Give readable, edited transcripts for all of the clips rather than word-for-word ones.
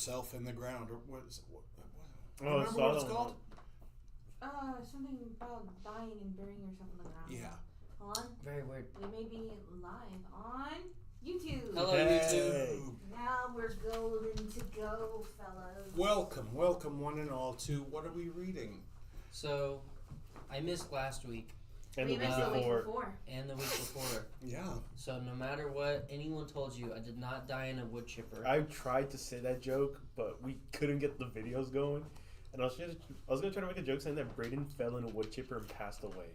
yourself in the ground, or what is it? Oh, remember what it's called? Something about dying and burying yourself in the ground. Yeah. Hold on. Very weird. We may be live on YouTube. Hello, Hey. YouTube. Now we're golden to go, fellas. Welcome, one and all to What Are We Reading? So, I missed last week And we the missed week the week before. before. and the week before. Yeah. So, no matter what anyone told you, I did not die in a wood chipper. I tried to say that joke, but we couldn't get the videos going. And I was gonna try to make a joke saying that Brayden fell in a wood chipper and passed away.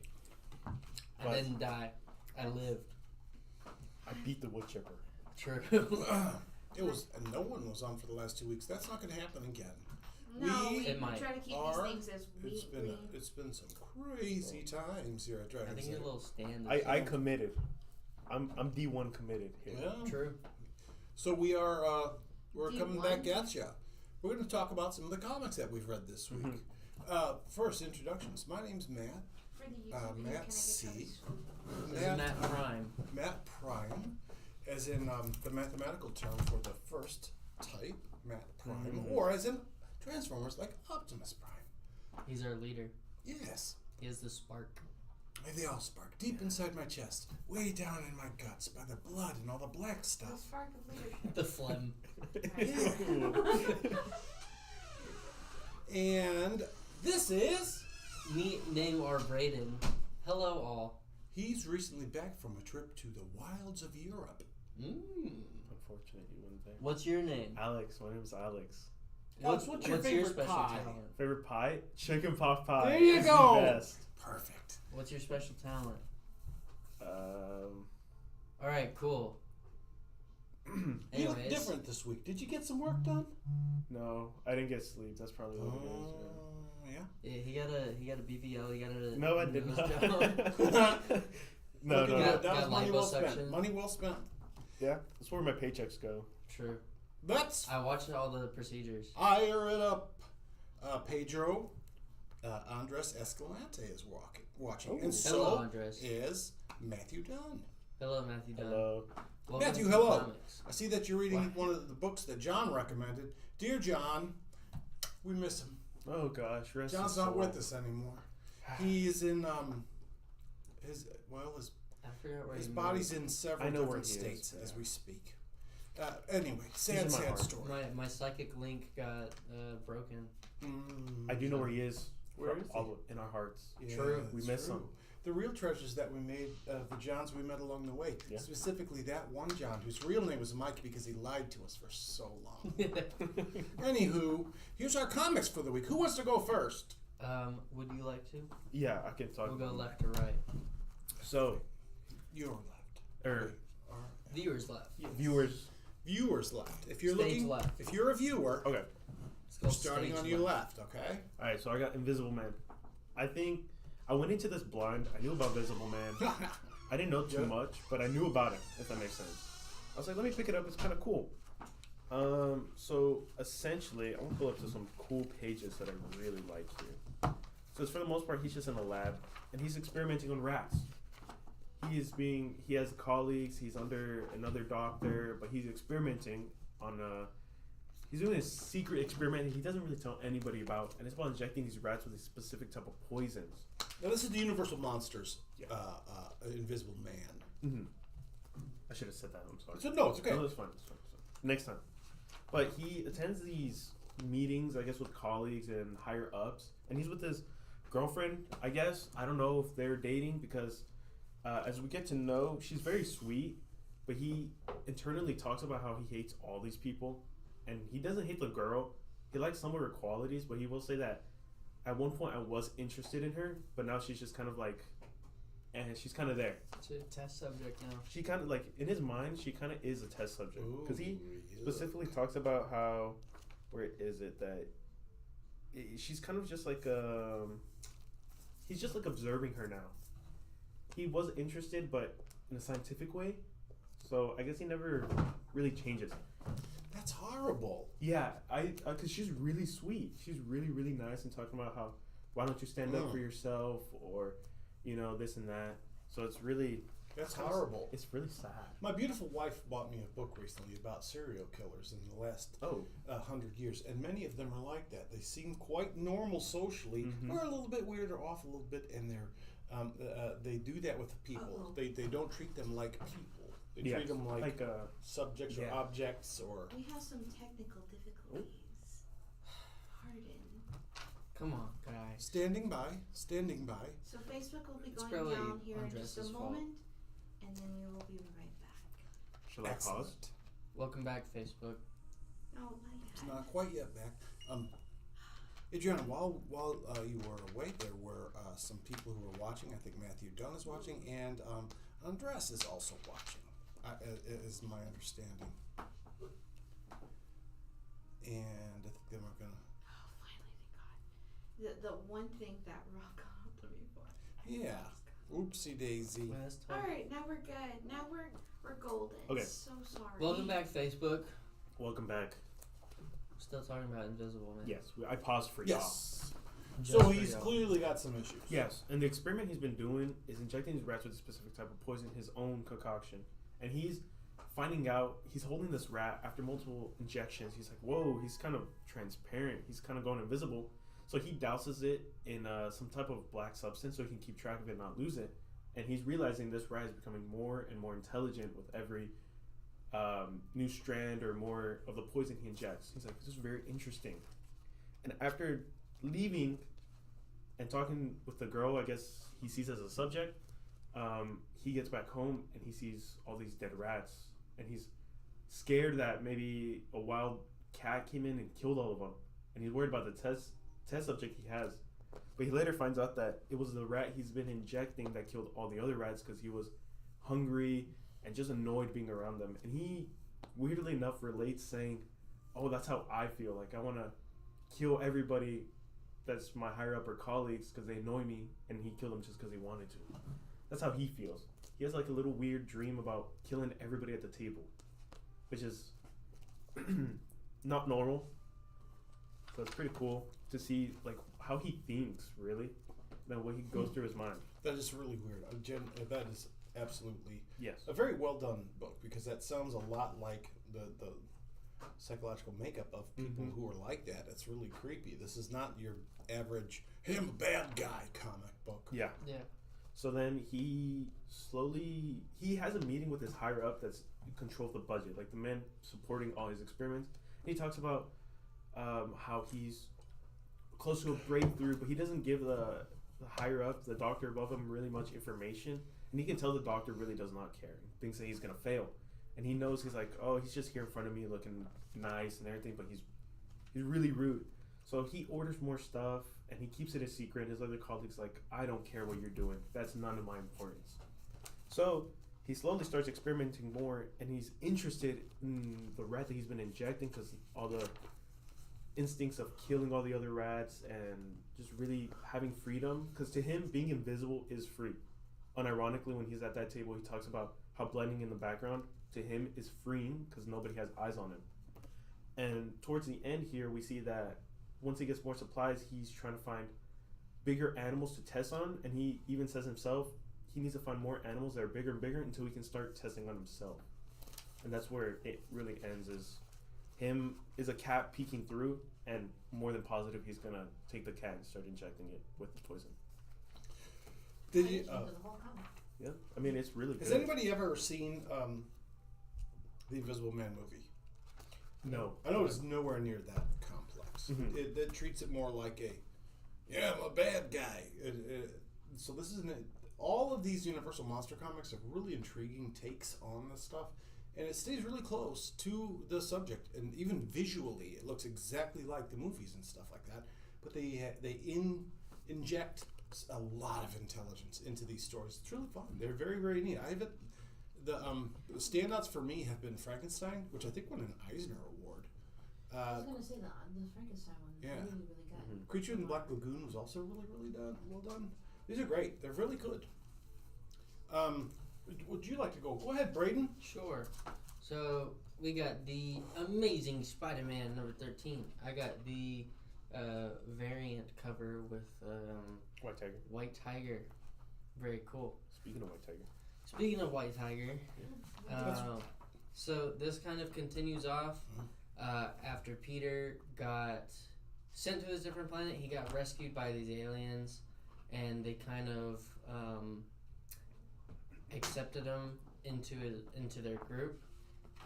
I didn't die. I lived. I beat the wood chipper. True. It was, and no one was on for the last 2 weeks. That's not going to happen again. No, We we It might. try to keep are- these things as weekly. It's been some crazy times here at I Dragon's think your Den. little stand. I committed. I'm D1 committed here. Yeah. True. So we're Do you coming want- back at you. We're going to talk about some of the comics that we've read this week. First, introductions. My name's Matt. For the YouTube Matt video, can I get C. copies? This is Matt Prime. Matt Prime, as in the mathematical term for the first type, Matt Prime, or as in Transformers, like Optimus Prime. He's our leader. Yes. He is the spark. And they all spark deep inside my chest, way down in my guts, by the blood and all the black The stuff. spark of leadership. The phlegm. And this is... Name our Brayden. Hello, all. He's recently back from a trip to the wilds of Europe. Unfortunate you wouldn't think. What's your name? Alex, my name's Alex. Alex, what's your favorite special pie? talent? Favorite pie? Chicken pot pie. There you It's go. The best. Perfect. What's your special talent? Um, All right, cool. You look Anyways, different this week. Did you get some work done? no, I didn't get sleep. That's probably what it is. Yeah. yeah, he got a BBL. He got a Yeah. No, I did nose not. job. no, Look at no. that. That Got was money well spent. liposuction. Money well spent. Yeah, that's where my paychecks go. True. That's I watched all the procedures. higher it up. Pedro Andres Escalante is watching. Oh. And Hello, so Andres. is Matthew Dunn. Hello, Matthew Dunn. Hello. Welcome Matthew, to hello. Comics. I see that you're reading Wow. one of the books that John recommended. Dear John, we miss him. Oh gosh, rest John's his not soul. with us anymore. He's in his I forgot where his he body's moved. in several I know where different he is, states as yeah. we speak. Anyway, in my sad heart. story. My psychic link got broken. I do know where he is. Where is he? All in our hearts. Yeah, True. We it's miss true. him. The real treasures that we made, the Johns we met along the way. Yeah. Specifically that one John, whose real name was Mike because he lied to us for so long. Anywho, here's our comics for the week. Who wants to go first? Would you like to? Yeah, I can talk. We'll go left to right. So, You're left. er, Viewers left. viewers. Viewers left. If you're Stage looking, left. if you're a viewer, Okay. It's we're called starting stage on your left. Okay. All right. So I got Invisible Man. I think I went into this blind. I knew about Invisible Man. I didn't know too Yeah. much, but I knew about it. If that makes sense. I was like, let me pick it up. It's kind of cool. So essentially, I want to pull up to some cool pages that I really like here. So it's for the most part, he's just in a lab and he's experimenting on rats. He has colleagues. He's under another doctor, but he's experimenting on he's doing a secret experiment he doesn't really tell anybody about, and it's about injecting these rats with a specific type of poisons. Now this is the Universal Monsters, Yeah. Invisible Man. Mm-hmm. I should have said that. I'm sorry. So no, it's okay. No, it's fine. It's fine. Next time. But he attends these meetings, I guess, with colleagues and higher ups, and he's with his girlfriend. I guess I don't know if they're dating because as we get to know, she's very sweet, but he internally talks about how he hates all these people, and he doesn't hate the girl. He likes some of her qualities, but he will say that at one point I was interested in her, but now she's just kind of like, and she's kind of there. It's a test subject now. She kind of like in his mind, she kind of is a test subject because he Ooh, specifically talks about how, where is it that she's kind of just like he's just like observing her now. He was interested, but in a scientific way. So I guess he never really changes. That's horrible. Yeah, cause she's really sweet. She's really really nice and talking about how why don't you stand up for yourself or, you know, this and that. So it's really That's horrible. It's really sad. My beautiful wife bought me a book recently about serial killers in the last Oh, 100 years, and many of them are like that. They seem quite normal socially. Mhm. We're a little bit weird or off a little bit, and they do that with people. Uh-oh. They don't treat them like people. They yeah. treat them like subjects yeah. or objects or. We have some technical difficulties. Pardon. Come on, guys. Standing by. So Facebook will be It's going probably down here in just a Andres' fault. moment, and then we will be right back. Shall I pause? Excellent. Welcome back, Facebook. Oh my It's god. not quite yet back. Adriana, while you were away, there were some people who were watching. I think Matthew Dunn is watching, and Andres is also watching, is my understanding. And I think they were gonna. Oh, finally they got the one thing that Rock got up to me for. Yeah. Oopsie daisy. Last time. All right, now we're good. Now we're golden. Okay. So sorry. Welcome back, Facebook. Welcome back. We're still talking about Invisible Man. Yes, I paused for Yes. Just So for he's y'all. clearly got some issues. Yes, and the experiment he's been doing is injecting his rats with a specific type of poison, his own concoction. And he's finding out, he's holding this rat after multiple injections. He's like, whoa, he's kind of transparent. He's kind of going invisible. So he douses it in some type of black substance so he can keep track of it and not lose it. And he's realizing this rat is becoming more and more intelligent with every new strand or more of the poison he injects. He's like, this is very interesting. And after leaving and talking with the girl, I guess he sees as a subject, he gets back home and he sees all these dead rats, and he's scared that maybe a wild cat came in and killed all of them, and he's worried about the test subject he has. But he later finds out that it was the rat he's been injecting that killed all the other rats because he was hungry and just annoyed being around them. And he, weirdly enough, relates saying, oh, that's how I feel. Like, I want to kill everybody that's my higher upper colleagues because they annoy me, and he killed them just because he wanted to. That's how he feels. He has like a little weird dream about killing everybody at the table, which is not normal. So it's pretty cool to see like how he thinks, really, and what he goes through his mind. That is really weird. That is absolutely Yes. a very well done book, because that sounds a lot like the psychological makeup of people Mhm. who are like that. It's really creepy. This is not your average "hey, I'm a bad guy" comic book. Yeah. Yeah. So then he has a meeting with his higher up that's controls the budget, like the man supporting all his experiments. And he talks about how he's close to a breakthrough, but he doesn't give the higher up, the doctor above him, really much information. And he can tell the doctor really does not care. He thinks that he's gonna fail, and he knows he's like, oh, he's just here in front of me looking nice and everything, but he's really rude. So he orders more stuff, and he keeps it a secret. His other colleagues like, I don't care what you're doing. That's none of my importance. So he slowly starts experimenting more, and he's interested in the rat that he's been injecting because all the instincts of killing all the other rats and just really having freedom. Because to him, being invisible is free. Unironically, when he's at that table, he talks about how blending in the background to him is freeing because nobody has eyes on him. And towards the end here, we see that once he gets more supplies, he's trying to find bigger animals to test on, and he even says himself he needs to find more animals that are bigger and bigger until he can start testing on himself. And that's where it really ends, is him is a cat peeking through, and more than positive he's gonna take the cat and start injecting it with the poison. Did you? The whole comic. Yeah, I mean, it's really Has good. anybody ever seen the Invisible Man movie? No. I know it's nowhere near that complex. Mhm. It treats it more like I'm a bad guy. So this is all of these Universal Monster comics have really intriguing takes on this stuff, and it stays really close to the subject, and even visually, it looks exactly like the movies and stuff like that. But they inject a lot of intelligence into these stories. It's really fun. They're very, very neat. The standouts for me have been Frankenstein, which I think won an Eisner Award. I was gonna say the Frankenstein one. Yeah. Really, really good. Mhm. Creature in the Black Lagoon was also really, really well done. These are great. They're really good. Would you like to go? Go ahead, Braden. Sure. So we got the Amazing Spider-Man number 13. I got the variant cover with White Tiger. White Tiger. Very cool. Speaking of White Tiger. speaking of White Tiger, That's- so this kind of continues off after Peter got sent to his different planet. He got rescued by these aliens, and they kind of accepted him into their group.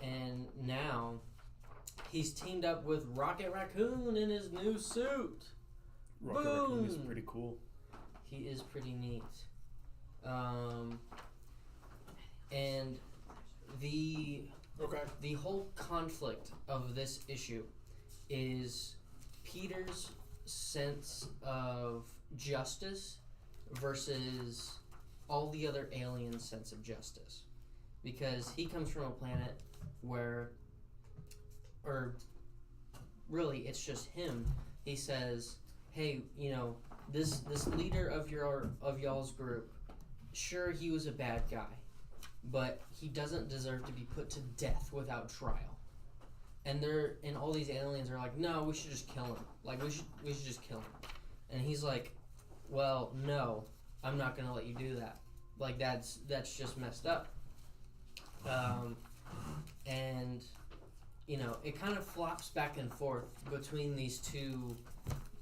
And now he's teamed up with Rocket Raccoon in his new suit. Rocket Raccoon is Boom! pretty cool. He is pretty neat. And Okay. the whole conflict of this issue is Peter's sense of justice versus all the other aliens' sense of justice. Because he comes from a planet where, or really, it's just him. He says, "Hey, this leader of y'all's group, sure, he was a bad guy, but he doesn't deserve to be put to death without trial." And all these aliens are like, "No, we should just kill him. Like, we should just kill him." And he's like, "Well, no, I'm not gonna let you do that. Like, that's just messed up." And it kind of flops back and forth between these two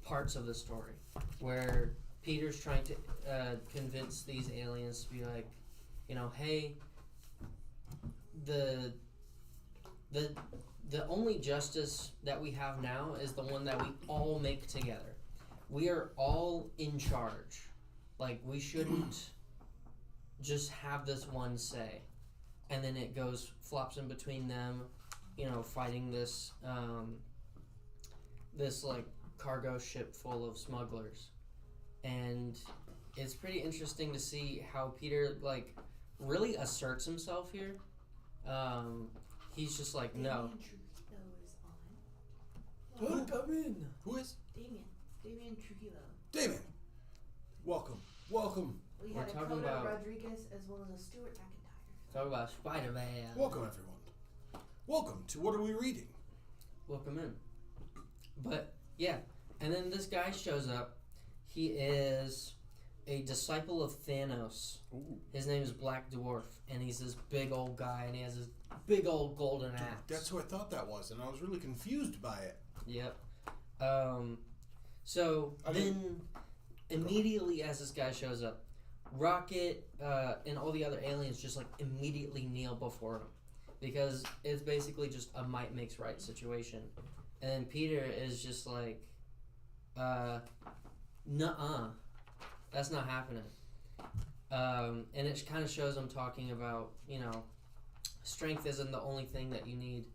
parts of the story, where Peter's trying to convince these aliens to be like, hey, the only justice that we have now is the one that we all make together. We are all in charge. Like, we shouldn't just have this one say. And then it flops in between them, fighting this like cargo ship full of smugglers. And it's pretty interesting to see how Peter like really asserts himself here. He's just like, no. Trujillo is on. Come in. Who is? Damien Trujillo. Damon. Welcome. We We're had a talking Coda about- Rodriguez as well as a Stuart McIntyre. Talk about Spider-Man. Welcome, everyone. Welcome to What Are We Reading? Welcome in. But yeah, and then this guy shows up. He is a disciple of Thanos. Ooh. His name is Black Dwarf, and he's this big old guy, and he has this big old golden Dude, axe. that's who I thought that was, and I was really confused by it. Yep. So I then, immediately as this guy shows up, Rocket and all the other aliens just like immediately kneel before him, because it's basically just a might makes right situation. And then Peter is just like, nuh-uh, that's not happening. And it kind of shows him talking about, strength isn't the only thing that you need,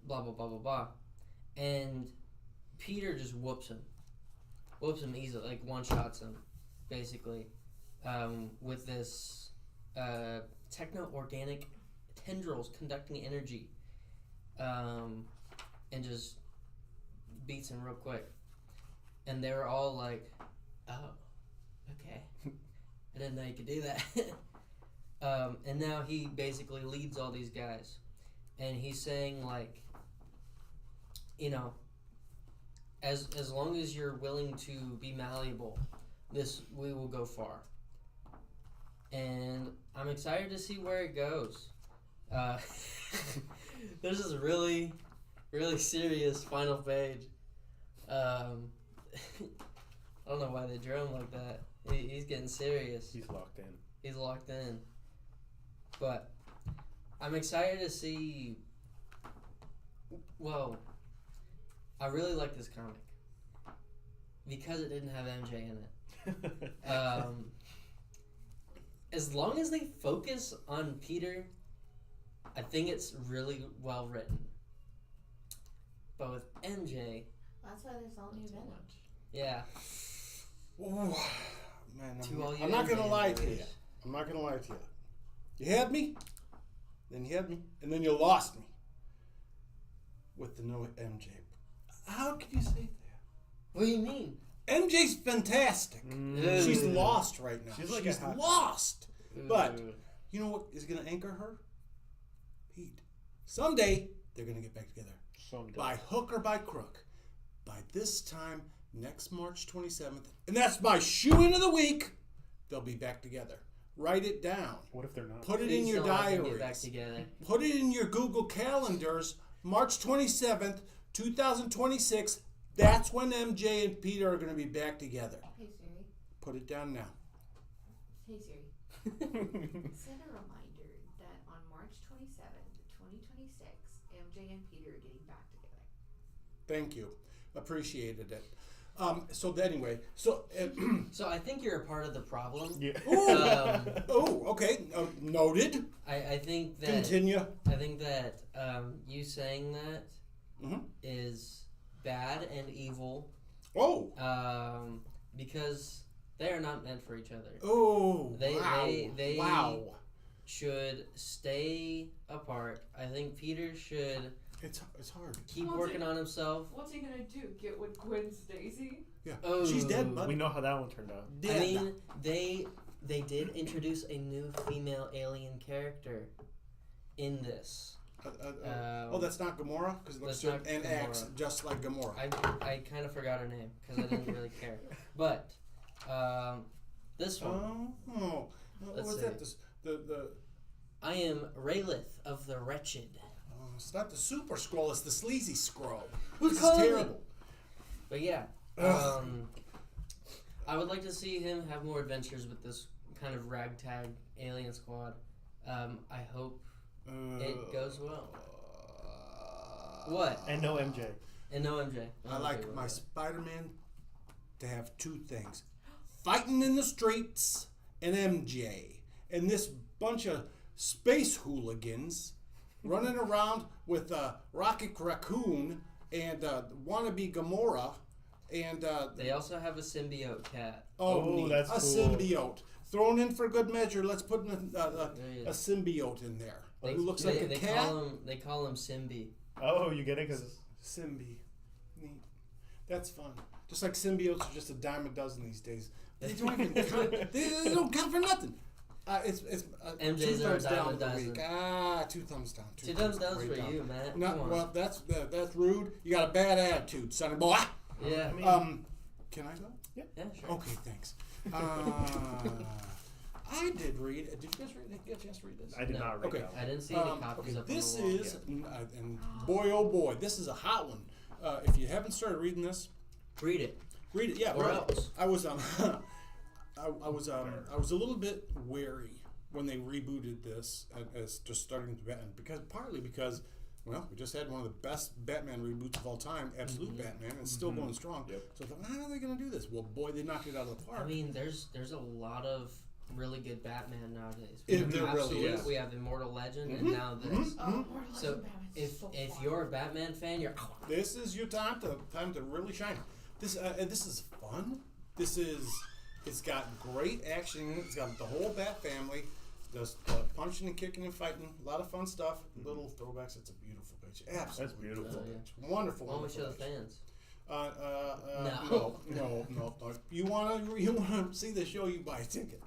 blah, blah, blah, blah, blah. And Peter just whoops him easily, like one-shots him, basically, with this techno-organic tendrils conducting energy, and just beats him real quick. And they were all like, oh, okay. I didn't know you could do that. And now he basically leads all these guys. And he's saying, like, as long as you're willing to be malleable, we will go far. And I'm excited to see where it goes. There's this really, really serious final page. I don't know why they drew him like that. He's getting serious. He's locked in. He's locked in. But I'm excited to see. Well, I really like this comic because it didn't have MJ in it. As long as they focus on Peter, I think it's really well written. But with MJ, That's why there's all new not so Venom. much. Yeah. Ooh, man, To all you I'm not gonna MJ lie to you. haters. I'm not gonna lie to you. You had me, then you had me, and then you lost me with the no MJ. How could you say that? What do you mean? MJ's fantastic. Mm. She's lost right now. She's like She's a hot- lost. But Ooh. you know what is gonna anchor her? Pete. Someday they're gonna get back together. Someday. By hook or by crook. By this time next March 27th, and that's my shoe in of the week, they'll be back together. Write it down. What if they're not? Put it in Please your don't let them get back diaries. together. Put it in your Google calendars. March 27th, 2026. That's when MJ and Peter are going to be back together. Hey Siri. Put it down now. Hey Siri. Set a reminder that on March 27th, 2026, MJ and Peter are getting back together. Thank you. Appreciated it. Anyway, So I think you're a part of the problem. Yeah. okay. Noted. I think that Continue. I think that you saying that is Mhm. bad and evil Oh. because they are not meant for each other. Oh. They- wow. they- wow. Should stay apart. I think Peter should It's hard. keep What's working it- on himself. What's he gonna do? Get with Gwen's Daisy? Yeah. Oh. She's dead, bud. We know how that one turned out. I Dead. mean, they did introduce a new female alien character in this. That's not Gamora because it looks that's not and acts Gamora. just like Gamora. I kind of forgot her name because I didn't really care. But this one, Oh. Let's What's see. that? The I am Raylith of the Wretched. it's not the Super Scroll. It's the Sleazy Scroll. Who's This is calling me? terrible. But yeah, Ugh. I would like to see him have more adventures with this kind of ragtag alien squad. I hope it goes well. What? And no MJ. And no MJ. I I'm like okay with my it. Spider-Man to have two things: fighting in the streets and MJ, and this bunch of space hooligans running around with Rocket Raccoon and wannabe Gamora, and They also have a symbiote cat. Oh, neat. that's a cool. symbiote thrown in for good measure. Let's put a He a is. symbiote in there They, who looks they, like a they cat. Call him Simbi. Oh, you get it? Because Symbi. Neat. That's fun. Just like symbiotes are just a dime a dozen these days. They don't even count. They don't count for nothing. It's MJs two are a thumbs dime down a of the dozen. week. 2 thumbs down. Two thumbs down way for down. you, Matt. No, Come on. well, that's rude. You got a bad attitude, sonny boy. Yeah. I mean, Can I go? Yeah, sure. Okay, thanks. I did read. Did you guys get a chance to read this? I did No. not read Okay. that one. I didn't see any copies Okay, up this on the wall. is, and boy oh boy, this is a hot one. If you haven't started reading this, Read it. read it. Yeah, Or right. else. I was I was a little bit wary when they rebooted this as just starting to Batman because well, we just had one of the best Batman reboots of all time, Absolute Batman, and it's still going strong. Yep. So I thought, how are they going to do this? Well, boy, they knocked it out of the park. I mean, there's a lot of really good Batman nowadays. There really Absolute, is. We have Immortal Legend, and now this. Oh, So if you're a Batman fan, you're This is your time to really shine. This is fun. It's got great action. It's got the whole Bat family. Just punching and kicking and fighting. A lot of fun stuff. Little throwbacks. It's a beautiful page. Absolutely. That's beautiful. It's wonderful. why don't we show wonderful the page. fans? No. You wanna see the show? You buy a ticket.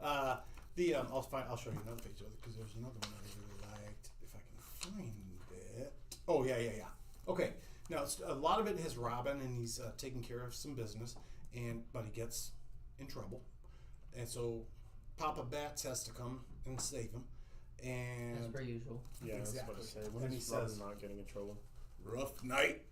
I'll show you another page because there's another one I really liked. If I can find it. Oh yeah. Okay. Now a lot of it has Robin, and he's taking care of some business, but he gets in trouble, and so Papa Bats has to come and save him. As And per usual. Yeah, Exactly. I was about to say, when And he is Robin says- not getting in trouble? rough night,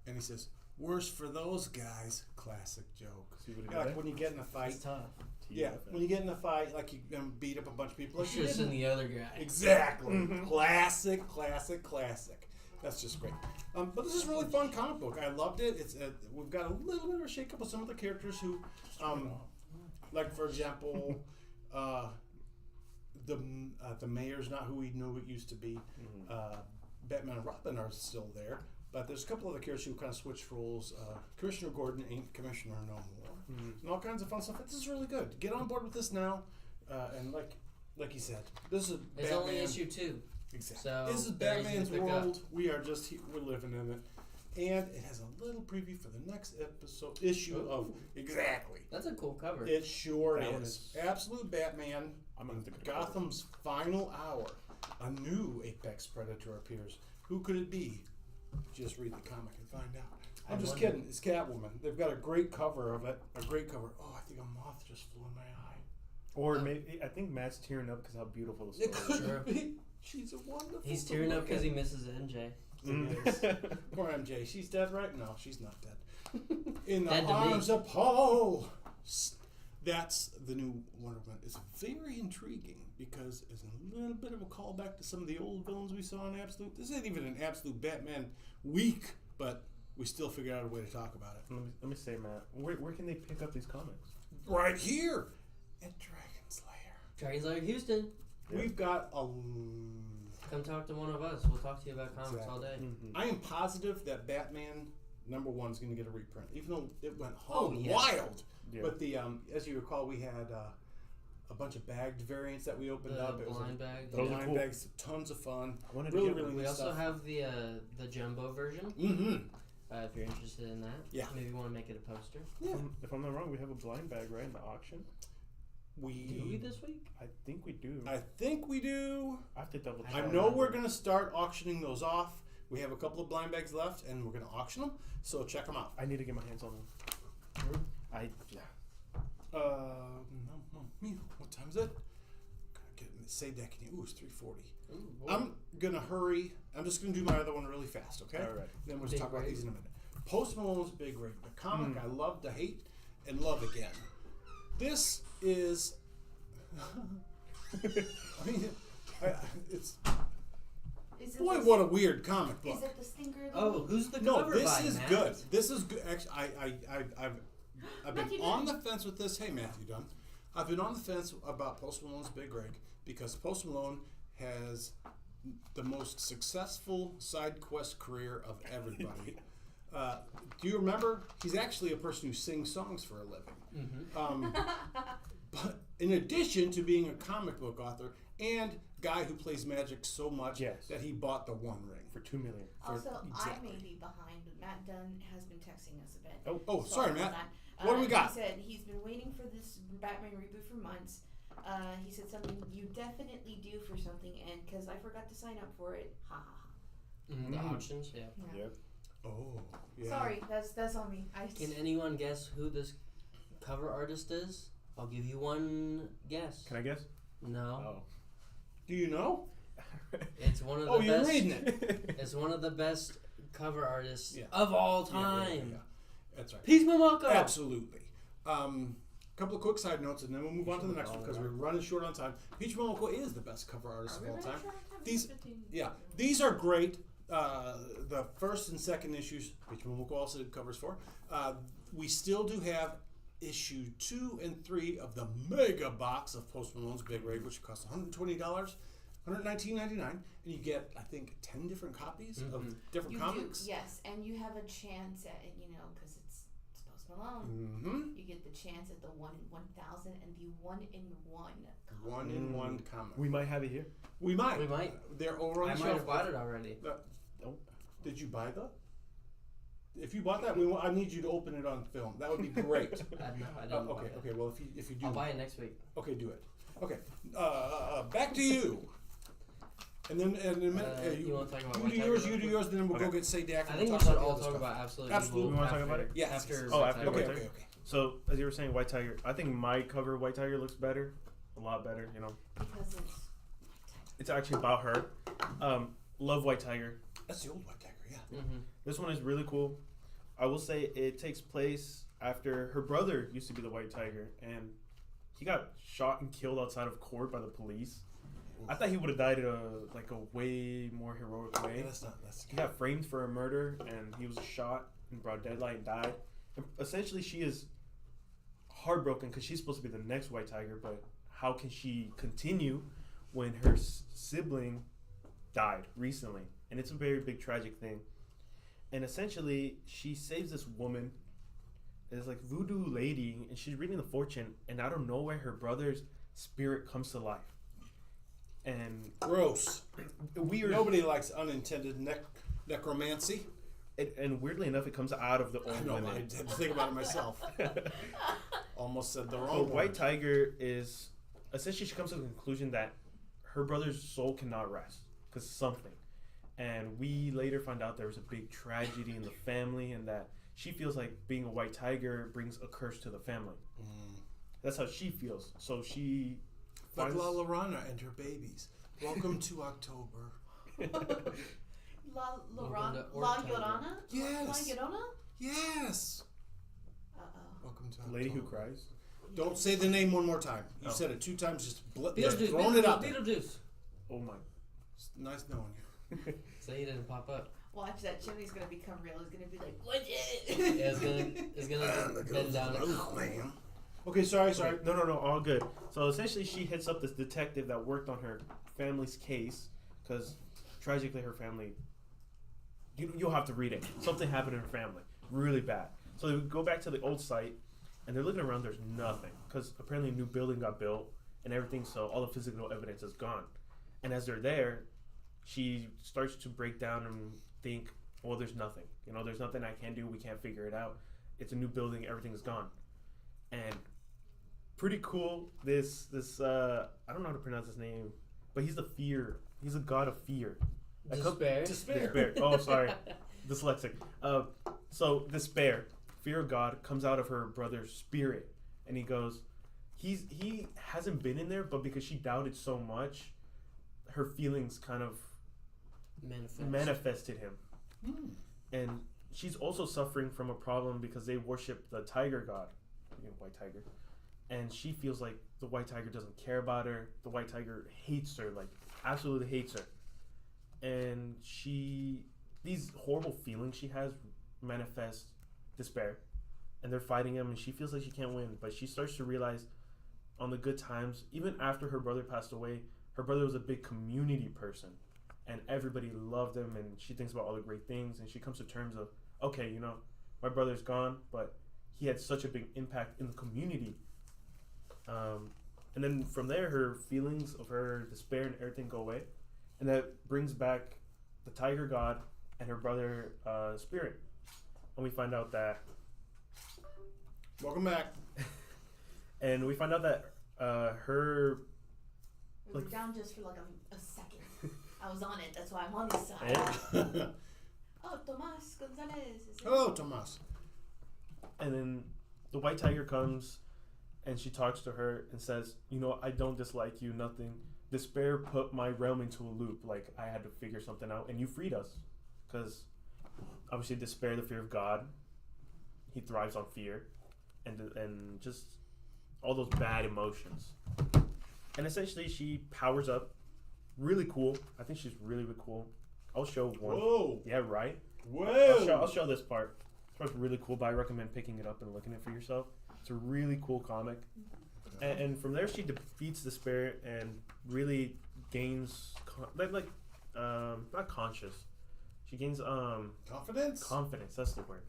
and he says, "Worse for those guys." Classic joke. See what he Like did when you get in a fight. It's tough. Yeah, when you get in a fight, like you beat up a bunch of people. You Like should have you seen the other guy. exactly. Mhm. Classic. That's just great. But this is a really fun comic book. I loved it. It's we've got a little bit of a shake up with some of the characters who, like for example, the mayor's not who we knew it used to be. Batman and Robin are still there, but there's a couple other characters who kind of switched roles. Commissioner Gordon ain't commissioner no more, and all kinds of fun stuff. This is really good. Get on board with this now, and like you said, this is It's Batman. only issue 2. Exactly. So, This is they're easy to Batman's pick up. world. We are just we're living in it, and it has a little preview for the next issue of Ooh. exactly. That's a cool cover. It sure That one is. is- Absolute Batman. I'm gonna think of the Gotham's final hour. A new apex predator appears. Who could it be? Just read the comic and find out. I'm I just wonder. kidding. It's Catwoman. They've got a great cover of it. A great cover. Oh, I think a moth just flew in my eye. Or Oh. maybe I think Matt's tearing up because how beautiful the It story is. could Sure. be. She's a wonderful. He's tearing up because he misses MJ. Poor MJ. She's dead, right? No, she's not dead. In the Dead to me. arms of Paul. That's the new Wonder Woman. It's very intriguing because it's a little bit of a callback to some of the old villains we saw in Absolute. This ain't even an Absolute Batman week, but we still figured out a way to talk about it. Let me say, Matt, where can they pick up these comics? Right here at Dragon Slayer. Dragon's Lair Houston. Yeah. We've got a. Come talk to one of us. We'll talk to you about comics all day. Mm-hmm. I am positive that Batman #1 is going to get a reprint, even though it went Oh, yeah. wild. Yeah. But the as you recall, we had a bunch of bagged variants that we opened The up. It was blind bag. the Those are blind cool. bags, tons of fun. I wanted Really, to get really We neat also stuff. have the jumbo version. Mm-hmm. If you're interested in that, Yeah. maybe you want to make it a poster. Yeah. If I'm not wrong, we have a blind bag, right, in the auction? Do we We. this week? I think we do. I think we do. I have to double check. I know we're going to start auctioning those off. We have a couple of blind bags left, and we're going to auction them. So check them out. I need to get my hands on them. What time is it? Say that. Can you? Ooh, it's 3:40. Ooh, I'm gonna hurry. I'm just gonna do my other one really fast, okay? All right. Then we'll just Big talk about Rig. these in a minute. Post Malone's Big Rig, the comic I love to hate and love again. This is. I mean, it's Is it boy, the, what a weird comic book. Is it the stinker of the Oh, week? who's the No, cover this by, is Matt? good. This is good. Actually, I've been Matthew on Dunn. the fence with this. Hey, Matthew Dunn. I've been on the fence about Post Malone's Big Rig because Post Malone has the most successful side quest career of everybody. Do you remember? He's actually a person who sings songs for a living. Mm-hmm. But in addition to being a comic book author and guy who plays magic so much Yes. that he bought the One Ring. For $2 million. Also, exactly. I may be behind, but Matt Dunn has been texting us a bit. Oh, sorry, about Matt. that. What do we got? He said he's been waiting for this Batman reboot for months. He said something you definitely do for something, and because I forgot to sign up for it, ha ha ha. The auctions, yeah. Yeah. Yep. Oh, yeah. Sorry, that's on me. Can anyone guess who this cover artist is? I'll give you one guess. Can I guess? No, Oh. Do you know? it's one of the Oh, you're best. reading it. It's one of the best cover artists Yeah. of all Yeah, yeah, time. yeah. That's right. Peace Momoko. Absolutely. Couple of quick side notes, and then we'll move on to the next one because we're running short on time. Peach Momoko is the best cover artist of all time. These are great. The first and second issues, Peach Momoko also did covers for. We still do have issue 2 and 3 of the mega box of Post Malone's Big Rig, which costs $120, $119.99, and you get, I think, 10 different copies of different You comics. do, yes, and you have a chance at, because it's Post Malone. Mm-hmm. You get the chance at the 1 in 1,000 and the 1 in 1. One in one comic. We might have it here. We might. We might. They're over on I the might shelf. have bought it already. Did you buy that? If you bought that, I need you to open it on film. That would be great. No, I Oh, didn't buy okay. it. Okay. Well, if you do, I'll buy it next week. okay, do it. Okay. Back to you. And then in a minute, You wanna talk about you White do Tiger yours, real you do quick? yours, then we'll go Okay. get Say Dak. I and think we we'll should talk about all the talk other about stuff. Absolute Absolutely. Evil We wanna talk after, about it? Yes. after Yes. Oh, White after Tiger. White Okay. Tiger? Okay. So, as you were saying, White Tiger, I think my cover of White Tiger looks better. A lot better, Because it's It's actually about her. Love White Tiger. That's the old White Tiger. Yeah. Mm-hmm. This one is really cool. I will say it takes place after her brother used to be the White Tiger, and he got shot and killed outside of court by the police. I thought he would have died in a way more heroic Yeah, way. that's He got framed for a murder, and he was shot in broad daylight and died. And essentially, she is heartbroken because she's supposed to be the next White Tiger, but how can she continue when her sibling died recently? And it's a very big tragic thing. And essentially, she saves this woman. It's like voodoo lady, and she's reading the fortune, and out of nowhere, her brother's spirit comes to life. And gross. weird. Nobody likes unintended necromancy. And weirdly enough, it comes out of the I old know. I women. had to think about it myself. Almost said the The wrong White word. Tiger is essentially she comes to the conclusion that her brother's soul cannot rest because something, and we later find out there was a big tragedy in the family, and that she feels like being a White Tiger brings a curse to the family. That's how she feels. So she But finds La Llorona and her babies. Welcome to October. La Welcome to Llorona? Yes. La Llorona? Yes. Uh-oh. Welcome to the October. lady who cries. Don't say the name one more time. You Oh. said it 2 times. Just Beetlejuice. throwing it out there. Beetlejuice. Oh my. It's nice knowing you. So he didn't pop up. Watch, that chimney's gonna become real. It's gonna be like, what's it? Yeah, it's gonna bend down. Oh, man. Okay, sorry. No, all good. So essentially, she hits up this detective that worked on her family's case because tragically her family. You'll have to read it. Something happened in her family, really bad. So they go back to the old site, and they're looking around. There's nothing because apparently a new building got built and everything. So all the physical evidence is gone. And as they're there, she starts to break down and think, well, there's nothing. There's nothing I can do. We can't figure it out. It's a new building. Everything's gone. And pretty cool. This I don't know how to pronounce his name, but he's the fear. He's a god of fear. Despair. Despair. Oh, sorry, dyslexic. So despair, fear of God, comes out of her brother's spirit, and he goes. He hasn't been in there, but because she doubted so much, her feelings kind of manifested him. And she's also suffering from a problem because they worship the tiger god, white tiger, and she feels like the white tiger doesn't care about her. The white tiger hates her, like absolutely hates her, and these horrible feelings she has manifest despair, and they're fighting him, and she feels like she can't win. But she starts to realize, on the good times, even after her brother passed away, her brother was a big community person. And everybody loved him, and she thinks about all the great things, and she comes to terms of, okay, my brother's gone, but he had such a big impact in the community. And then from there, her feelings of her despair and everything go away, and that brings back the tiger god and her brother spirit, and we find out that. Welcome back. And we find out that her. We were down just for like a second. I was on it. That's why I'm on this side. Oh, Tomas Gonzalez. Hello, Tomas. And then the white tiger comes, and she talks to her and says, I don't dislike you, nothing. Despair put my realm into a loop. Like, I had to figure something out, and you freed us. Because, obviously, despair, the fear of God, he thrives on fear. And just all those bad emotions. And essentially, she powers up. Really cool. I think she's really, really cool. I'll show one. Whoa. Yeah, right? Whoa. I'll show this part. This part's really cool, but I recommend picking it up and looking at it for yourself. It's a really cool comic. And from there, she defeats the spirit and really gains, not conscious. She gains Confidence? confidence, that's the word.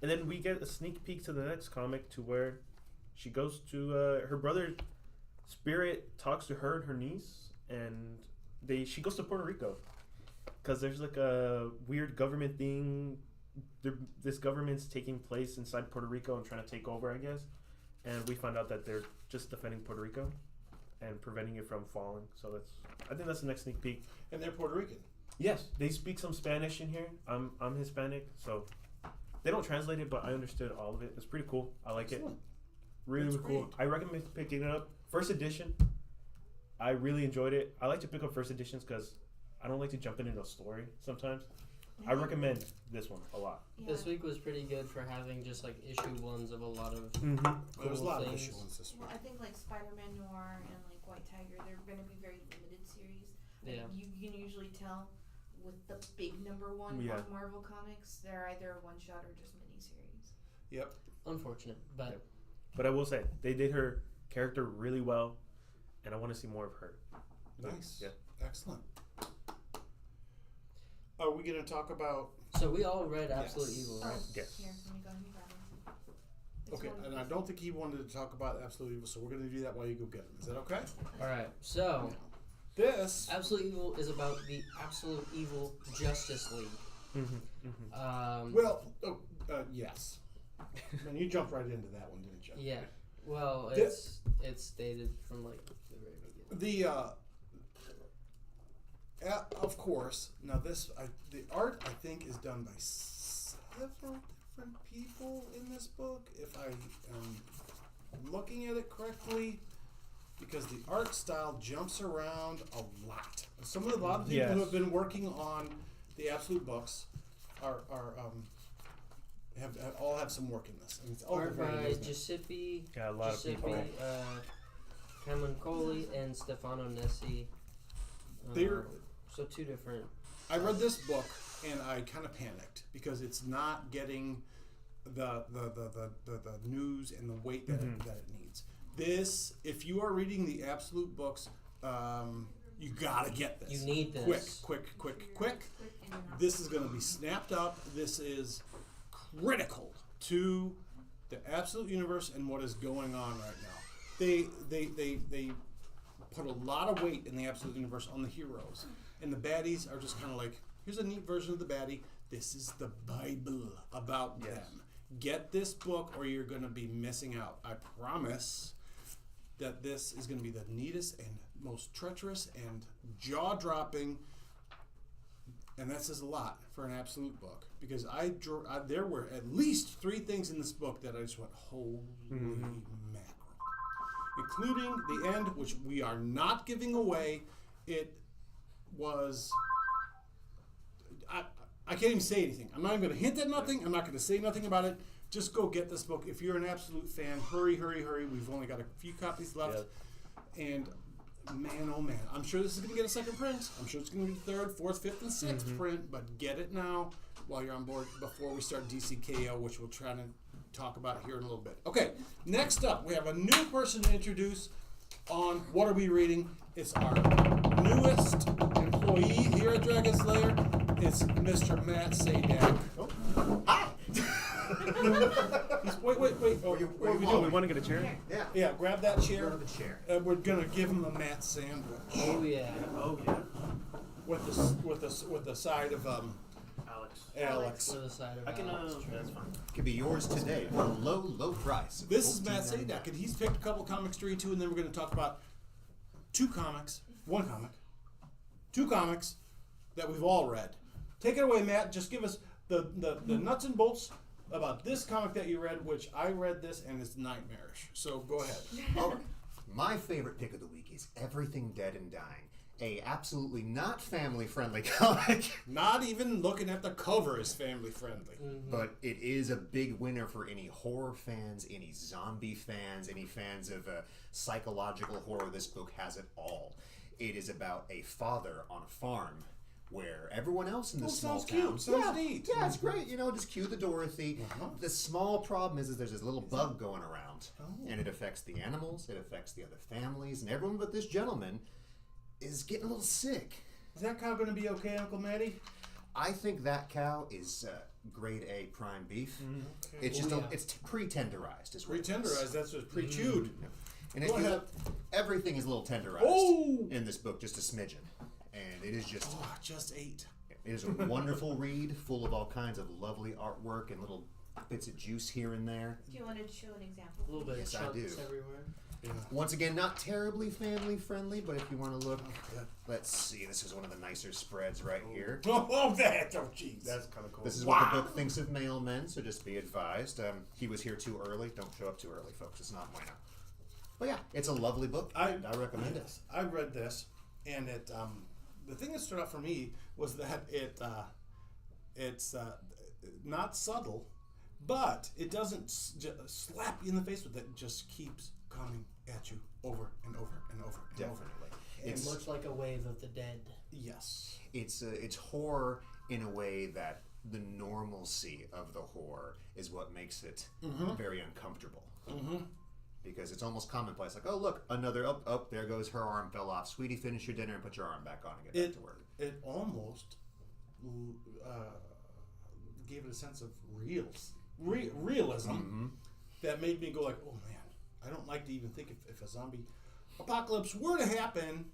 And then we get a sneak peek to the next comic to where she goes to, her brother Spirit talks to her and her niece, and she goes to Puerto Rico because there's like a weird government thing. This government's taking place inside Puerto Rico and trying to take over, I guess. And we find out that they're just defending Puerto Rico and preventing it from falling. So I think that's the next sneak peek. And they're Puerto Rican. Yes, they speak some Spanish in here. I'm Hispanic, so they don't translate it, but I understood all of it. It's pretty cool. I like it. Really, That's really cool. great. I recommend picking it up. First edition. I really enjoyed it. I like to pick up first editions because I don't like to jump into a story sometimes. I recommend this one a lot. Yeah. This week was pretty good for having just like issue ones of a lot of Mm-hmm. There was a lot of things. issue ones this Well, week. I think like Spider-Man Noir and like White Tiger, they're going to be very limited series. Like, Yeah. You can usually tell with the big number one Yeah. on Marvel Comics, they're either a one-shot or just miniseries. Yep. unfortunate, but But I will say, they did her character really well, and I want to see more of her. Nice. Yeah. Excellent. Are we going to talk about... so we all read Absolute Yes. Evil, Oh, right? Yes. here, let me go ahead and grab it. It's Okay, one- and I don't think he wanted to talk about Absolute Evil, so we're going to do that while you go get him. Is that okay? All right. So This... Absolute Evil is about the Absolute Evil Justice League. Mm-hmm. Mm-hmm. Well, yes. Man, you jumped right into that one, didn't you? Yeah. Well, This- it's stated from like the very beginning. Of course. Now the art I think is done by several different people in this book. If I am looking at it correctly, because the art style jumps around a lot. A lot of people who have been working on the Absolute books have some work in this. And it's all Art very by nice. Giuseppe, Got a lot of people. Camuncoli and Stefano Nessi. They're- So two different. I read this book and I kind of panicked because it's not getting the news and the weight that it needs. This, if you are reading the Absolute books, you gotta get this. You need this. Quick. This is gonna be snapped up. This is critical to the Absolute Universe and what is going on right now. They put a lot of weight in the Absolute Universe on the heroes, and the baddies are just kind of like, here's a neat version of the baddie. This is the Bible about them. Get this book or you're going to be missing out. I promise that this is going to be the neatest and most treacherous and jaw-dropping, and that says a lot for an Absolute book, because there were at least 3 things in this book that I just went, holy mackerel. Including the end, which we are not giving away. It was... I can't even say anything. I'm not even going to hint at nothing. I'm not going to say nothing about it. Just go get this book. If you're an Absolute fan, hurry. We've only got a few copies left. And man, oh man, I'm sure this is going to get a second print. I'm sure it's going to be the 3rd, 4th, 5th, and 6th print. But get it now while you're on board before we start DCKO, which we'll try to talk about here in a little bit. Okay, next up, we have a new person to introduce on What Are We Reading. It's our newest employee here at Dragon Slayer. It's Mr. Matt Sadak. Oh. Hi! Wait. What are we doing? We want to get a chair? Yeah. Yeah, grab that chair. Go to the chair. We're gonna give him a Matt sandwich Oh yeah. Oh, yeah. with the side of Alex. To the side of I can, Alex. that's fine. Could be yours today for a low price. of This is Matt $14.99. Sadak, and he's picked a couple comics to read to, and then we're going to talk about 2 comics that we've all read. Take it away, Matt. Just give us the nuts and bolts about this comic that you read, which I read this, and it's nightmarish. So go ahead. All right. My favorite pick of the week is Everything Dead and Dying, a absolutely not family-friendly comic. Not even looking at the cover is family friendly. But it is a big winner for any horror fans, any zombie fans, any fans of psychological horror. This book has it all. It is about a father on a farm where everyone else in the small sounds cute. town... Sounds neat. Yeah, it's great. Just cue the Dorothy. The small problem is there's this little bug going around. And it affects the animals, it affects the other families, and everyone but this gentleman is getting a little sick. Is that cow going to be okay, Uncle Matty? I think that cow is grade A prime beef. Okay. It's just it's pre-tenderized. Is what it is. Pre-tenderized, that's just pre-chewed. And if Go you ahead. look, everything is a little tenderized Oh! in this book, just a smidgen. And it is just Oh, I just ate. it is a wonderful read, full of all kinds of lovely artwork and little bits of juice here and there. Do you want to show an example? A little bit Yes, of I chunks do. everywhere. Yeah. Once again, not terribly family friendly, but if you want to look, Yeah. let's see. This is one of the nicer spreads right here. Oh, jeez. That's kind of cool. This is what the book thinks of mailmen, so just be advised. He was here too early. Don't show up too early, folks. It's not bueno. But yeah, it's a lovely book. I recommend it. Yes, I read this, and it. The thing that stood out for me was that it's not subtle, but it doesn't slap you in the face with it. It just keeps coming at you over and over and over and Definitely. over. It's Much like a wave of the dead. Yes. it's horror in a way that the normalcy of the horror is what makes it very uncomfortable. Because it's almost commonplace, like, oh look, another there goes her arm fell off. Sweetie, finish your dinner and put your arm back on and get back to work. It almost gave it a sense of realism that made me go like, oh man, I don't like to even think if a zombie apocalypse were to happen,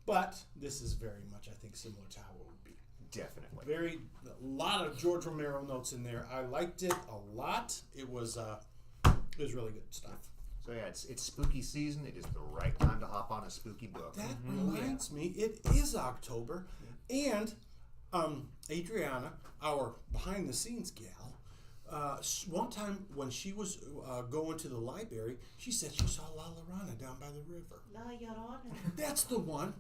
but this is very much, I think, similar to how it would be. Definitely. A lot of George Romero notes in there. I liked it a lot. It was really good stuff. So yeah, it's spooky season. It is the right time to hop on a spooky book. That reminds me, it is October, and Adriana, our behind-the-scenes gal, One time when she was going to the library, she said she saw La Llorona down by the river. La Llorona. That's the one.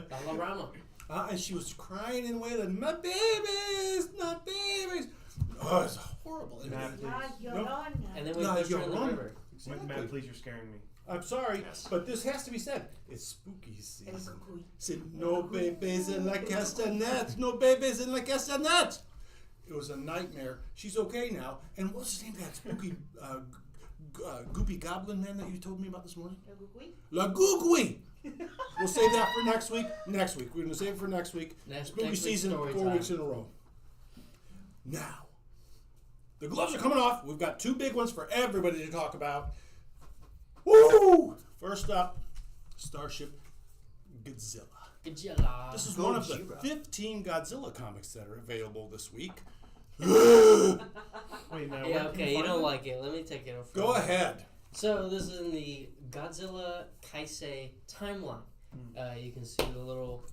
Dollarama. And she was crying and wailing, my babies, my babies. Oh, it's horrible. Matt, La please. Llorona. And then we La pushed her in the Llorona. river. Exactly. Matt, please, you're scaring me. I'm sorry, Yes. but this has to be said. It's spooky El season. cucuy. Said, no babies in la castanet. No babies in la castanet. It was a nightmare. She's okay now. And what's his name? That spooky, goopy goblin man that you told me about this morning? El cucuy. La Googly. We'll save that for next week. Next week. We're going to save it for next week. Next Spooky week's season, story 4 time. weeks in a row. Now, the gloves are coming off. We've got 2 big ones for everybody to talk about. Woo! First up, Starship Godzilla. Godzilla. This is one of the Gojira. 15 Godzilla comics that are available this week. Wait, Matt. where Yeah, can okay, you find don't them? like it. Let me take it over. Go ahead. So this is in the Godzilla Kaisei timeline. You can see the little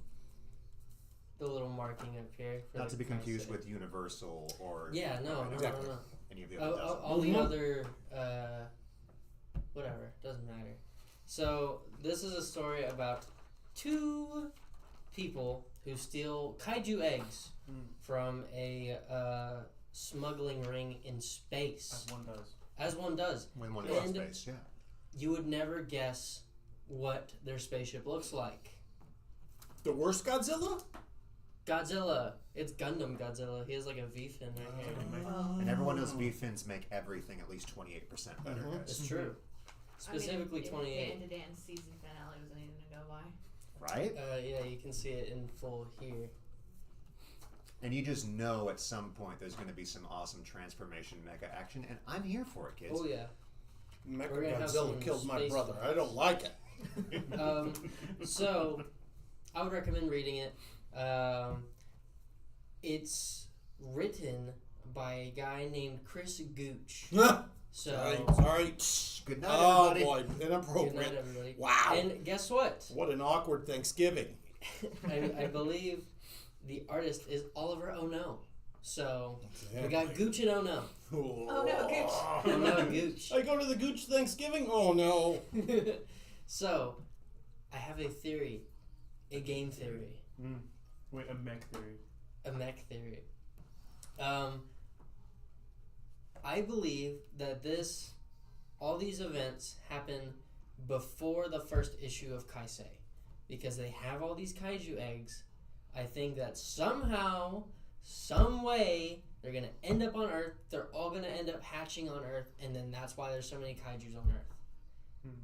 marking up here. For Not the to be confused Kaisei. with Universal or Yeah, no, Exactly. no. any of the other dozens. All the Mhm. other, whatever, doesn't matter. So this is a story about 2 people who steal kaiju eggs from a smuggling ring in space, As one does. as one does. When one goes And- space, yeah. You would never guess what their spaceship looks like. The worst Godzilla? Godzilla. It's Gundam Godzilla. He has like a V fin right here. Oh. And everyone knows V-fins make everything at least 28% better, Mhm. guys. It's true. Specifically I mean, 28. The Dan season finale was anything to go by. Right? Yeah, you can see it in full here. And you just know at some point there's going to be some awesome transformation mecha action, and I'm here for it, kids. Oh yeah. Mecha We're gonna have Godzilla some killed my space brother. fights. I don't like it. So, I would recommend reading it. It's written by a guy named Chris Gooch. So, Sorry. Good night, Oh everybody. boy, good night, inappropriate. everybody. Wow. And guess what? What an awkward Thanksgiving. I believe the artist is Oliver Ono. So, we Yeah. got Gooch and Ono. Oh, no, Gooch. Ono Gooch. I go to the Gooch Thanksgiving? Oh no. So, I have a theory, a game theory, Wait, a mech theory. a mech theory. I believe that all these events happen before the first issue of Kaisei, because they have all these kaiju eggs. I think that somehow, some way, they're gonna end up on Earth. They're all gonna end up hatching on Earth, and then that's why there's so many kaijus on Earth.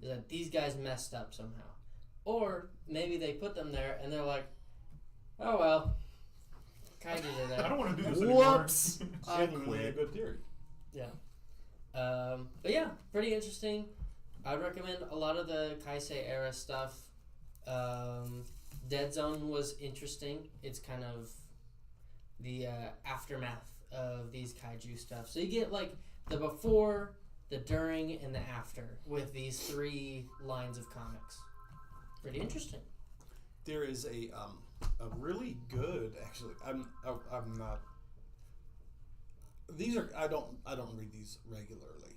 Is that these guys messed up somehow, or maybe they put them there and they're like, oh well, kaijus are I there. don't want to do this anymore. Whoops. I Genuinely a quit. good theory. But yeah, pretty interesting. I would recommend a lot of the Kaisei era stuff. Dead Zone was interesting. It's kind of the aftermath of these kaiju stuff. So you get like the before, the during, and the after with these 3 lines of comics. Pretty interesting. There is a really good actually. I'm not. These are I don't read these regularly.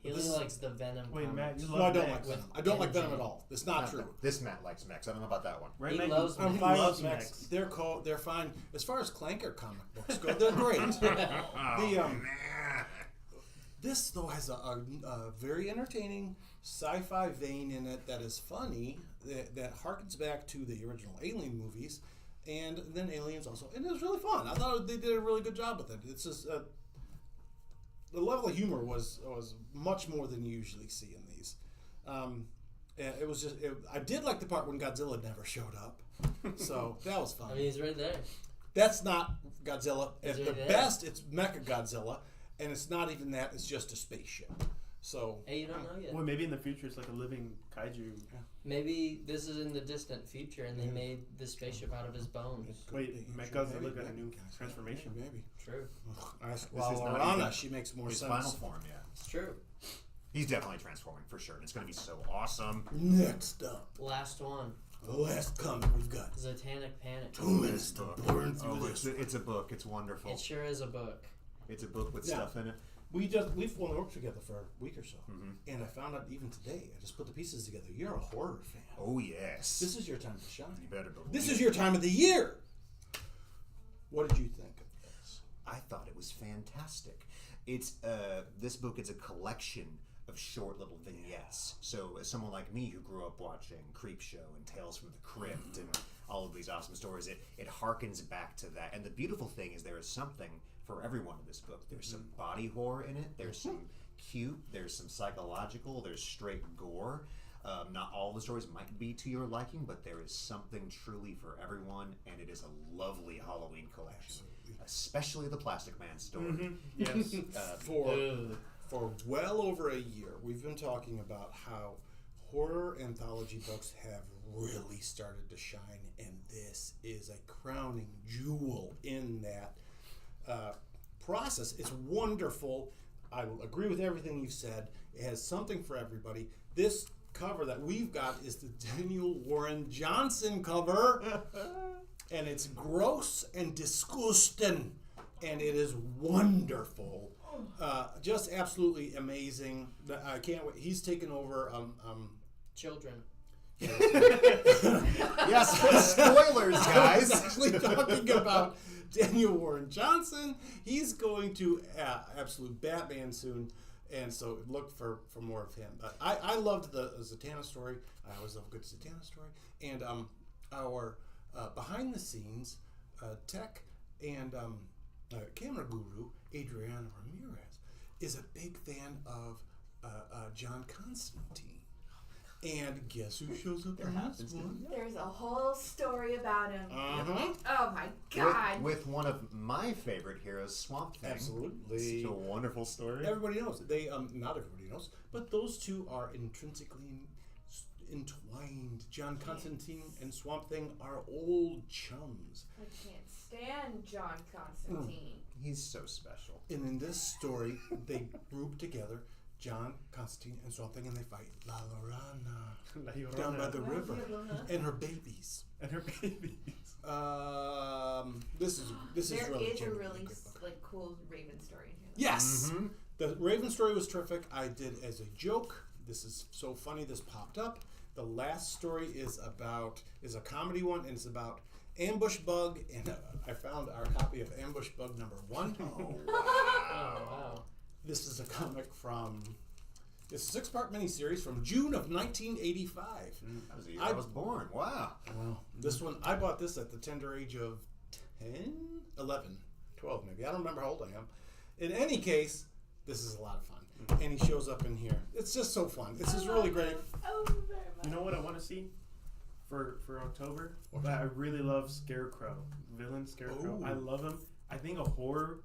He This only is- likes the Venom Wait, Matt, comics. you No, love I don't mechs. like Venom. I don't like Venom energy. at all. It's not true. This Matt likes mechs. I don't know about that one. Right, He Matt? loves I'm mechs. fine loves with mechs. mechs. They're fine as far as Clanker comic books go. They're great. The This though has a very entertaining sci-fi vein in it that is funny that harkens back to the original Alien movies, and then Aliens also, and it was really fun. I thought they did a really good job with it. It's just the level of humor was much more than you usually see in these. It was just I did like the part when Godzilla never showed up, so that was fun. I mean, he's right there. That's not Godzilla. Is At it the there? best, it's Mecha Godzilla, and it's not even that. It's just a spaceship. So Hey, you don't know yet. Well, maybe in the future it's like a living kaiju. Maybe this is in the distant future and they made the spaceship out of his bones. it could Wait, be. Mechagodzilla got a Maybe. new transformation. Maybe. True. Ask This is not Lorana. even She makes more His sense. final form, yeah. It's true. He's definitely transforming for sure, and it's going to be so awesome. Next up. Last one. The last comic we've got. Satanic Panic. 2 minutes to burn through Oh, this. it's a book. It's wonderful. It sure is a book. It's a book with Yeah. stuff in it. We've only worked together for a week or so, and I found out even today. I just put the pieces together. You're a horror fan. Oh yes. This is your time to shine. You better believe. This is your time of the year. What did you think of this? I thought it was fantastic. It's this book is a collection of short little vignettes. So as someone like me who grew up watching Creepshow and Tales from the Crypt and all of these awesome stories, it harkens back to that. And the beautiful thing is there is something for everyone in this book. There's some body horror in it. There's some cute. There's some psychological. There's straight gore. Not all the stories might be to your liking, but there is something truly for everyone, and it is a lovely Halloween collection. Especially the Plastic Man story. Yes. For well over a year, we've been talking about how horror anthology books have really started to shine, and this is a crowning jewel in that process. It's wonderful. I will agree with everything you said. It has something for everybody. This cover that we've got is the Daniel Warren Johnson cover, and it's gross and disgusting, and it is wonderful. Just absolutely amazing. I can't wait. He's taken over. Children. Yes, spoilers, I was guys. actually talking about Daniel Warren Johnson. He's going to absolute Batman soon, and so look for more of him. But I loved the Zatanna story. I always love a good Zatanna story. And our behind the scenes tech and camera guru Adriana Ramirez is a big fan of John Constantine. And guess who shows up in this one? There's a whole story about him. Uh-huh. Oh my God. With one of my favorite heroes, Swamp Thing. Absolutely. Such a wonderful story. Everybody knows. They not everybody knows, but those two are intrinsically entwined. John Constantine and Swamp Thing are old chums. I can't stand John Constantine. He's so special. And in this story, they group together John Constantine and Swamp Thing, and they fight La Llorona down by the river and her babies. And her babies. This is There really is a genuinely really good book. cool Raven story in here. Yes, the Raven story was terrific. I did as a joke. This is so funny. This popped up. The last story is a comedy one, and it's about Ambush Bug, and I found our copy of Ambush Bug number 1. Oh, wow. This is a comic from. It's a 6-part miniseries from June of 1985. That was the year I was born. Wow. Well, this one, I bought this at the tender age of 10, 11, 12 maybe. I don't remember how old I am. In any case, this is a lot of fun. And he shows up in here. It's just so fun. This is really great. Oh, very much. You know what I want to see for October? I really love Scarecrow, villain Scarecrow. Ooh. I love him. I think a horror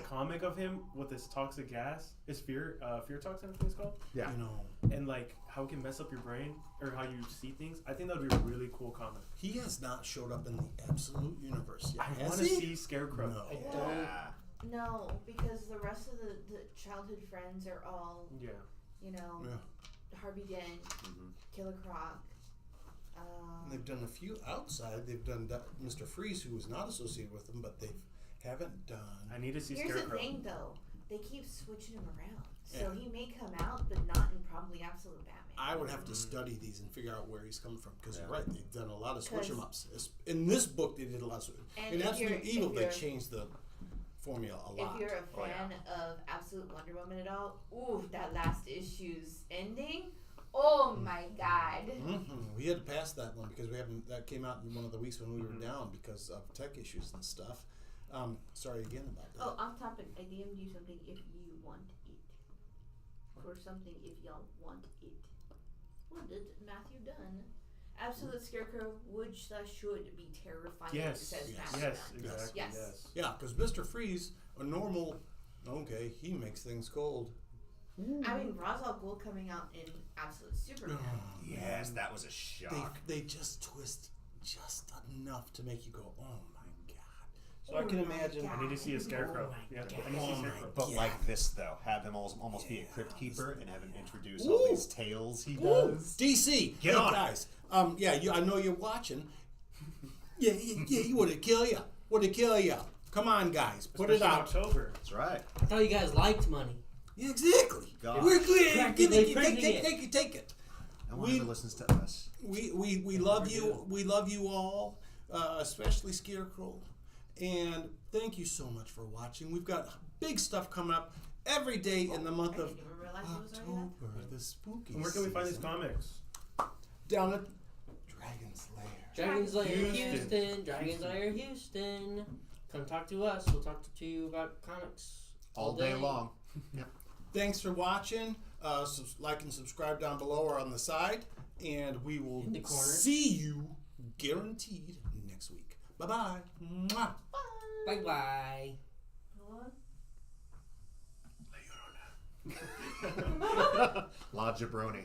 comic of him with this toxic gas is fear toxin, I think it's called. Yeah. You know, And like how it can mess up your brain or how you see things. I think that would be a really cool comic. he has not showed up in the Absolute Universe yet. I Has want to he? see Scarecrow. No. I Yeah. don't. No, because the rest of the childhood friends are all, Yeah. you know, Yeah. Harvey Dent, Killer Croc. They've done a few outside. They've done Mr. Freeze, who was not associated with them, but they haven't done. I need to see Here's Scarecrow. the thing, though. They keep switching him around. So Yeah. he may come out, but not in probably Absolute Batman. I would have to study these and figure out where he's coming from, because you're Yeah. right. They've done a lot of switch 'em 'Cause- ups. In this book, they did a lot of switch. And In if Absolute you're- Evil, if they you're- changed the formula a lot. If you're a Oh, yeah. fan of Absolute Wonder Woman at all, ooh, that last issue's ending. Oh my God. We had to pass that one because we haven't. That came out in one of the weeks when we were down because of tech issues and stuff. Sorry again about that. Oh, off topic, I DM'd you something if you want it. For something if y'all want it. What did Matthew Dunn? Absolute Scarecrow should be terrifying, Yes. says Yes. Matthew Yes, Dunn. exactly. Yes. Yes. Yeah, because Mr. Freeze, a normal. Okay, he makes things cold. I mean, Ra's al Ghul coming out in Absolute Superman. Yes, that was a They shock. just twist just enough to make you go, oh my god. So I can imagine. I need to see a scarecrow. Yeah, I need to see a scarecrow. But Yeah. like this though, have him almost be a crypt keeper and have him introduce Ooh. all these tales he Woo! does. DC, Get hey on it. guys. I know you're watching. Yeah, you would it kill you? Would it kill you? Come on, guys, put it Especially in out. October. That's right. I thought you guys liked money. Yeah, exactly. God. We're clear. Practically Take it. No one We- ever listens to us. We love you. We love you all, especially Scarecrow. And thank you so much for watching. We've got big stuff coming up every day in the month I of didn't even realize it was already October, the spooky And where can we find these season. comics? Down at Dragon's Lair. Dragon's Lair Houston. Houston. Dragon's Lair Houston. Come talk to us. We'll talk to you about comics All day long. Thanks for watching. Like and subscribe down below or on the side. And we will In the corner. see you guaranteed next week. Bye-bye. Mwah. Bye bye. What? La Jabroni.